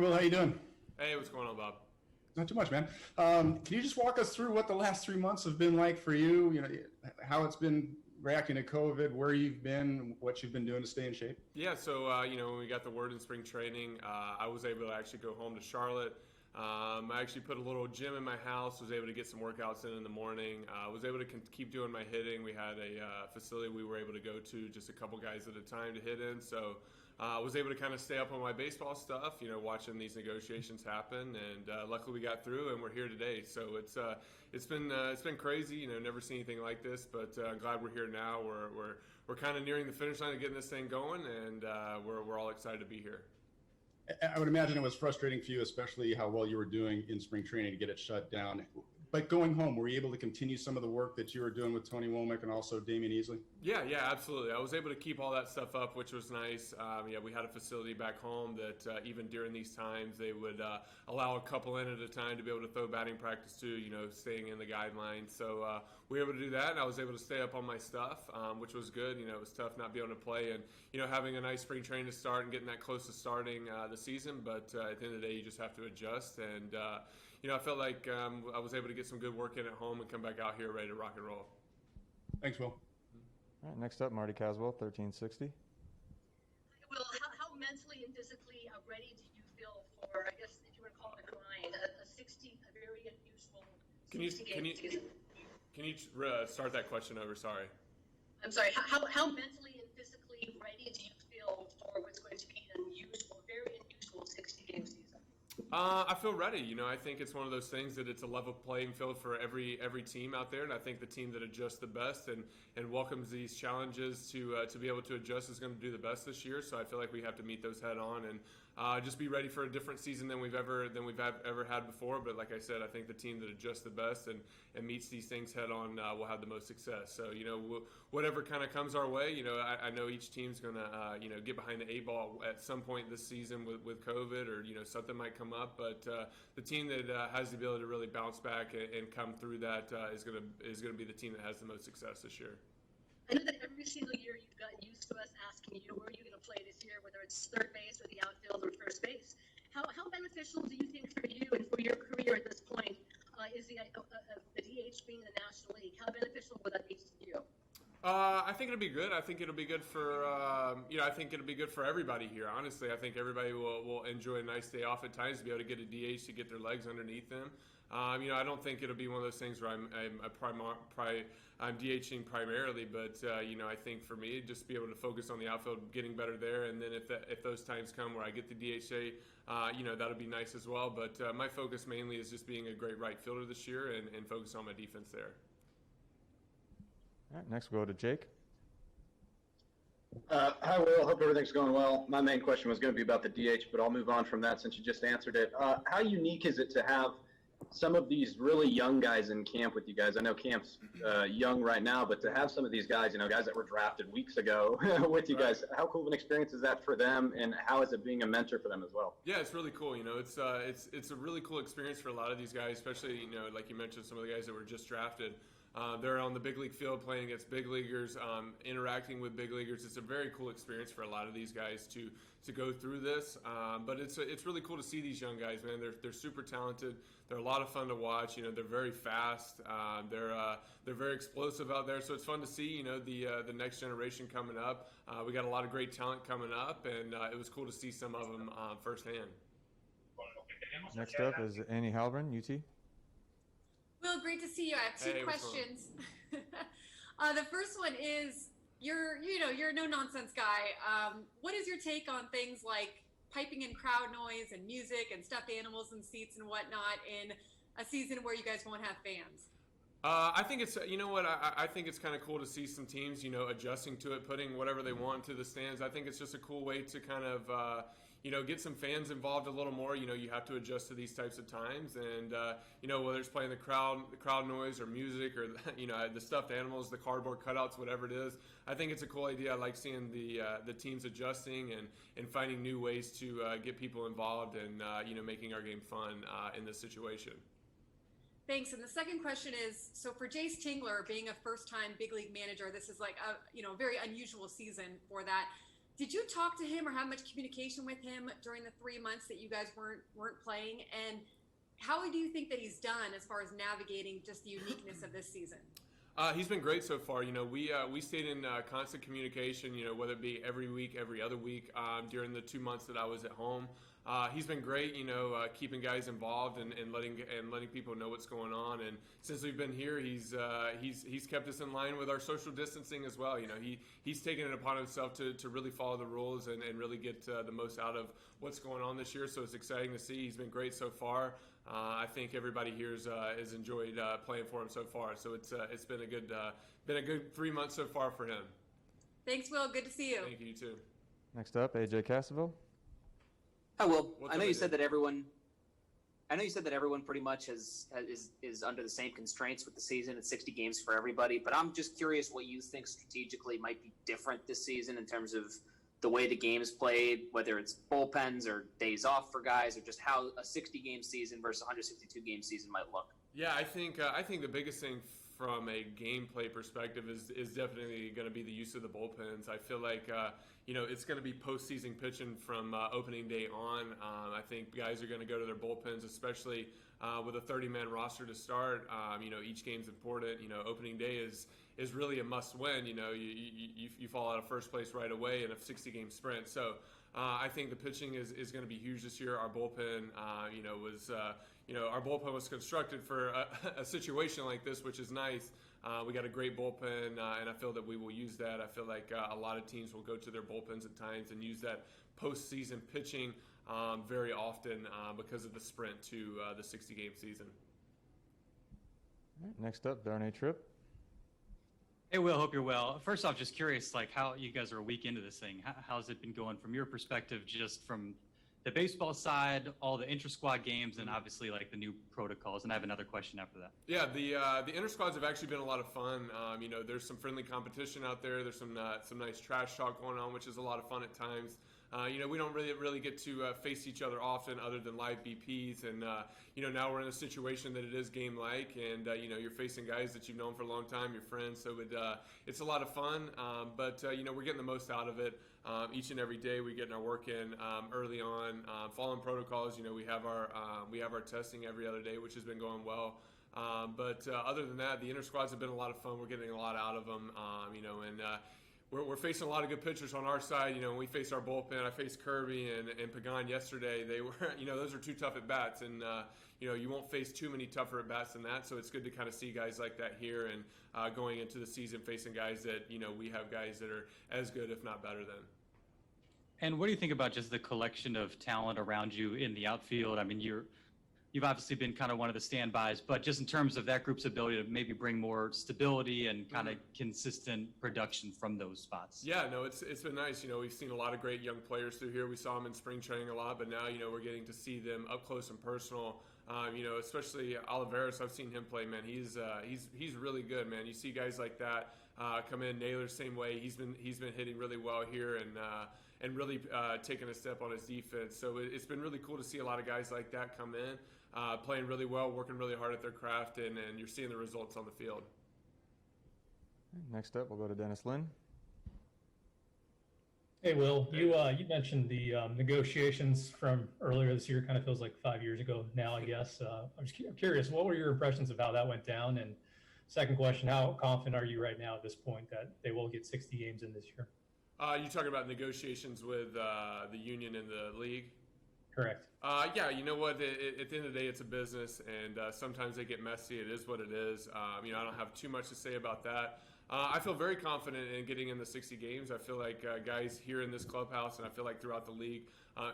Well, how you doing? Hey, what's going on, Bob? Not too much, man. Can you just walk us through what the last 3 months have been like for you? You know, how it's been reacting to COVID, where you've been, what you've been doing to stay in shape. Yeah, so when we got the word in spring training, I was able to actually go home to Charlotte. I actually put a little gym in my house. Was able to get some workouts in the morning. Was able to keep doing my hitting. We had a facility we were able to go to, just a couple guys at a time to hit in. So was able to kind of stay up on my baseball stuff. Watching these negotiations happen, and luckily we got through, and we're here today. So it's been crazy. Never seen anything like this, but I'm glad we're here now. We're kind of nearing the finish line of getting this thing going, and we're all excited to be here. I would imagine it was frustrating for you, especially how well you were doing in spring training to get it shut down. But going home, were you able to continue some of the work that you were doing with Tony Womack and also Damian Easley? Yeah, absolutely. I was able to keep all that stuff up, which was nice. We had a facility back home that even during these times, they would allow a couple in at a time to be able to throw batting practice too, staying in the guidelines. So we were able to do that, and I was able to stay up on my stuff, which was good. It was tough not being able to play and, having a nice spring training to start and getting that close to starting the season. But at the end of the day, you just have to adjust. And, I felt like I was able to get some good work in at home and come back out here ready to rock and roll. Thanks, Will. All right, next up, Marty Caswell, 1360. Well, how mentally and physically ready do you feel for, I guess, if you want to call it a grind, a very unusual 60-game season? Can you start that question over? Sorry. I'm sorry. How mentally and physically ready do you feel for what's going to be an very unusual 60-game season? I feel ready. I think it's one of those things that it's a level playing field for every team out there, and I think the team that adjusts the best and welcomes these challenges to be able to adjust is going to do the best this year. So I feel like we have to meet those head on and just be ready for a different season than we've ever had before. But like I said, I think the team that adjusts the best and meets these things head on will have the most success. So whatever kind of comes our way, I know each team's going to get behind the eight ball at some point this season with COVID or something might come up, but the team that has the ability to really bounce back and come through that is going to be the team that has the most success this year. I know that every single year you've got used to us asking you where are you going to play this year, whether it's third base or the outfield or first base. How beneficial do you think for you and for your career at this point is the DH being in the National League? How beneficial would that be to you? I think it'll be good. I think it'll be good for I think it'll be good for everybody here. Honestly, I think everybody will enjoy a nice day off at times to be able to get a DH to get their legs underneath them. I don't think it'll be one of those things where I'm DHing primarily, but I think for me, just be able to focus on the outfield, getting better there, and then if those times come where I get the DHA, that'll be nice as well. But my focus mainly is just being a great right fielder this year and focus on my defense there. All right, next we'll go to Jake. Hi, Will. Hope everything's going well. My main question was going to be about the DH, but I'll move on from that since you just answered it. How unique is it to have some of these really young guys in camp with you guys? I know camp's young right now, but to have some of these guys, guys that were drafted weeks ago with you guys, how cool of an experience is that for them, and how is it being a mentor for them as well? Yeah, it's really cool. It's a really cool experience for a lot of these guys, especially like you mentioned, some of the guys that were just drafted. They're on the big league field playing against big leaguers, interacting with big leaguers. It's a very cool experience for a lot of these guys to go through this. But it's really cool to see these young guys, man. They're super talented. They're a lot of fun to watch. They're very fast. They're very explosive out there. So it's fun to see. The next generation coming up. We got a lot of great talent coming up, and it was cool to see some of them firsthand. Next up is Annie Halbrin, UT. Will, great to see you. I have two questions. The first one is, you're a no-nonsense guy. What is your take on things like piping in crowd noise and music and stuffed animals and seats and whatnot in a season where you guys won't have fans? I think it's, I think it's kind of cool to see some teams, adjusting to it, putting whatever they want to the stands. I think it's just a cool way to kind of, get some fans involved a little more. You have to adjust to these types of times. And, whether it's playing the crowd noise or music or, the stuffed animals, the cardboard cutouts, whatever it is, I think it's a cool idea. I like seeing the teams adjusting and finding new ways to get people involved and, making our game fun in this situation. Thanks. And the second question is, so for Jace Tingler being a first-time big league manager, this is like a very unusual season for that. Did you talk to him or have much communication with him during the 3 months that you guys weren't playing? And how do you think that he's done as far as navigating just the uniqueness of this season? He's been great so far. We stayed in constant communication. Whether it be every week, every other week during the 2 months that I was at home. He's been great. Keeping guys involved and letting people know what's going on. And since we've been here, he's kept us in line with our social distancing as well. He's taken it upon himself to really follow the rules and really get the most out of what's going on this year. So it's exciting to see. He's been great so far. I think everybody here has enjoyed playing for him so far. So it's been a good 3 months so far for him. Thanks, Will. Good to see you. Thank you, you too. Next up, AJ Cassaville. Hi, Will. What's I know up, you AJ? said that everyone. I know you said that everyone pretty much is under the same constraints with the season. It's 60 games for everybody, but I'm just curious what you think strategically might be different this season in terms of the way the game is played, whether it's bullpens or days off for guys, or just how a 60-game season versus a 162-game season might look. Yeah, I think the biggest thing from a gameplay perspective is definitely going to be the use of the bullpens. I feel like it's going to be postseason pitching from opening day on. I think guys are going to go to their bullpens, especially with a 30-man roster to start. Each game's important. Opening day is really a must-win. You fall out of first place right away in a 60-game sprint. So I think the pitching is going to be huge this year. Our bullpen, our bullpen was constructed for a situation like this, which is nice. We got a great bullpen, and I feel that we will use that. I feel like a lot of teams will go to their bullpens at times and use that postseason pitching very often because of the sprint to the 60-game season. All right, next up, Darnay Tripp. Hey, Will, hope you're well. First off, just curious, how you guys are a week into this thing. How's it been going from your perspective, just from the baseball side, all the inter-squad games, and obviously the new protocols? And I have another question after that. Yeah, the inter-squads have actually been a lot of fun. There's some friendly competition out there. There's some nice trash talk going on, which is a lot of fun at times. We don't really get to face each other often other than live BPs. And, now we're in a situation that it is game-like. And, you're facing guys that you've known for a long time, your friends. So it's a lot of fun. But we're getting the most out of it. Each and every day we're getting our work in early on, following protocols. We have our testing every other day, which has been going well. But other than that, the inter-squads have been a lot of fun. We're getting a lot out of them, We're facing a lot of good pitchers on our side. When we face our bullpen, I faced Kirby and Pagan yesterday. They were, those are two tough at bats, and you won't face too many tougher at bats than that. So it's good to kind of see guys like that here, and going into the season facing guys that we have guys that are as good, if not better than. And what do you think about just the collection of talent around you in the outfield? I mean, you've obviously been kind of one of the standbys, but just in terms of that group's ability to maybe bring more stability and kind of consistent production from those spots. Yeah, no, it's been nice. We've seen a lot of great young players through here. We saw them in spring training a lot, but now, we're getting to see them up close and personal. Especially Oliveros, I've seen him play, man. He's really good, man. You see guys like that come in. Naylor, same way. He's been hitting really well here and really taking a step on his defense. So it's been really cool to see a lot of guys like that come in. Playing really well, working really hard at their craft, and you're seeing the results on the field. Next up, we'll go to Dennis Lynn. Hey, Will, you mentioned the negotiations from earlier this year. Kind of feels like 5 years ago now, I guess. I'm just curious, what were your impressions of how that went down? And second question, how confident are you right now at this point that they will get 60 games in this year? You talking about negotiations with the union and the league? Correct. Yeah, you know what? At the end of the day, it's a business, and sometimes they get messy. It is what it is. I don't have too much to say about that. I feel very confident in getting in the 60 games. I feel like guys here in this clubhouse, and I feel like throughout the league,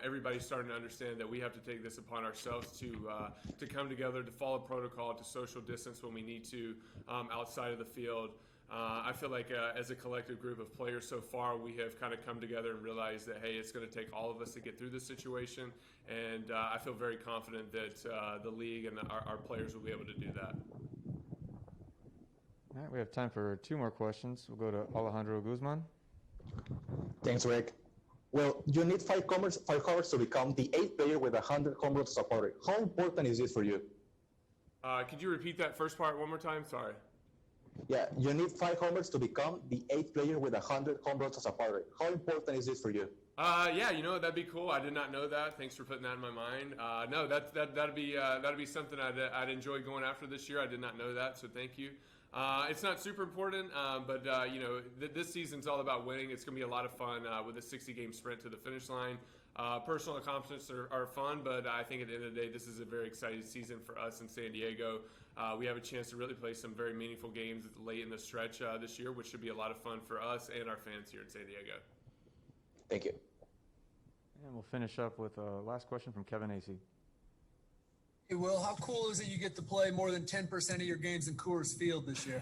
everybody's starting to understand that we have to take this upon ourselves to come together, to follow protocol, to social distance when we need to outside of the field. I feel like as a collective group of players so far, we have kind of come together and realized that, hey, it's going to take all of us to get through this situation. And I feel very confident that the league and our players will be able to do that. All right, we have time for two more questions. We'll go to Alejandro Guzman. Thanks, Rick. Well, you need five homers to become the 8th player with 100 home runs as a Padre. How important is this for you? Could you repeat that first part one more time? Sorry. Yeah, you need 5 homers to become the 8th player with 100 home runs as a Padre. How important is this for you? Yeah, that'd be cool. I did not know that. Thanks for putting that in my mind. No, that'd be something I'd enjoy going after this year. I did not know that, so thank you. It's not super important, but this season's all about winning. It's going to be a lot of fun with a 60-game sprint to the finish line. Personal accomplishments are fun, but I think at the end of the day, this is a very exciting season for us in San Diego. We have a chance to really play some very meaningful games late in the stretch this year, which should be a lot of fun for us and our fans here in San Diego. Thank you. And we'll finish up with a last question from Kevin AC. Hey, Will, how cool is it you get to play more than 10% of your games in Coors Field this year?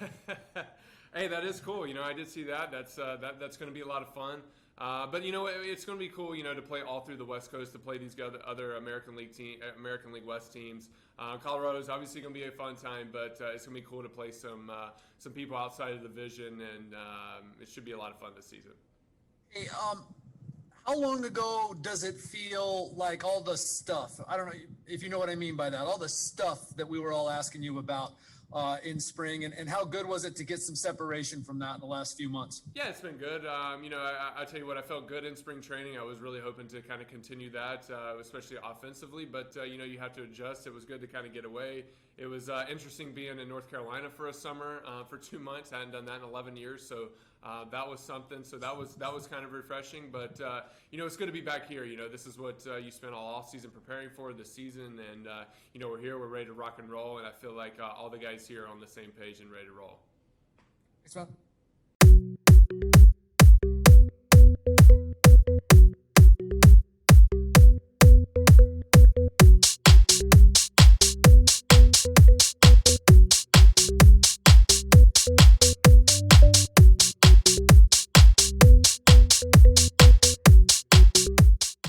Hey, that is cool. I did see that. That's going to be a lot of fun. But it's going to be cool. To play all through the West Coast, to play these other American League West teams. Colorado is obviously going to be a fun time, but it's going to be cool to play some people outside of the division, and it should be a lot of fun this season. Hey, how long ago does it feel like all the stuff, I don't know if you know what I mean by that, all the stuff that we were all asking you about in spring, and how good was it to get some separation from that in the last few months? Yeah, it's been good. I tell you what, I felt good in spring training. I was really hoping to kind of continue that, especially offensively, but you have to adjust. It was good to kind of get away. It was interesting being in North Carolina for a summer for 2 months. I hadn't done that in 11 years, so that was something. So that was kind of refreshing. But it's good to be back here. This is what you spent all off season preparing for this season, and we're here. We're ready to rock and roll, and I feel like all the guys here are on the same page and ready to roll. Thanks, man.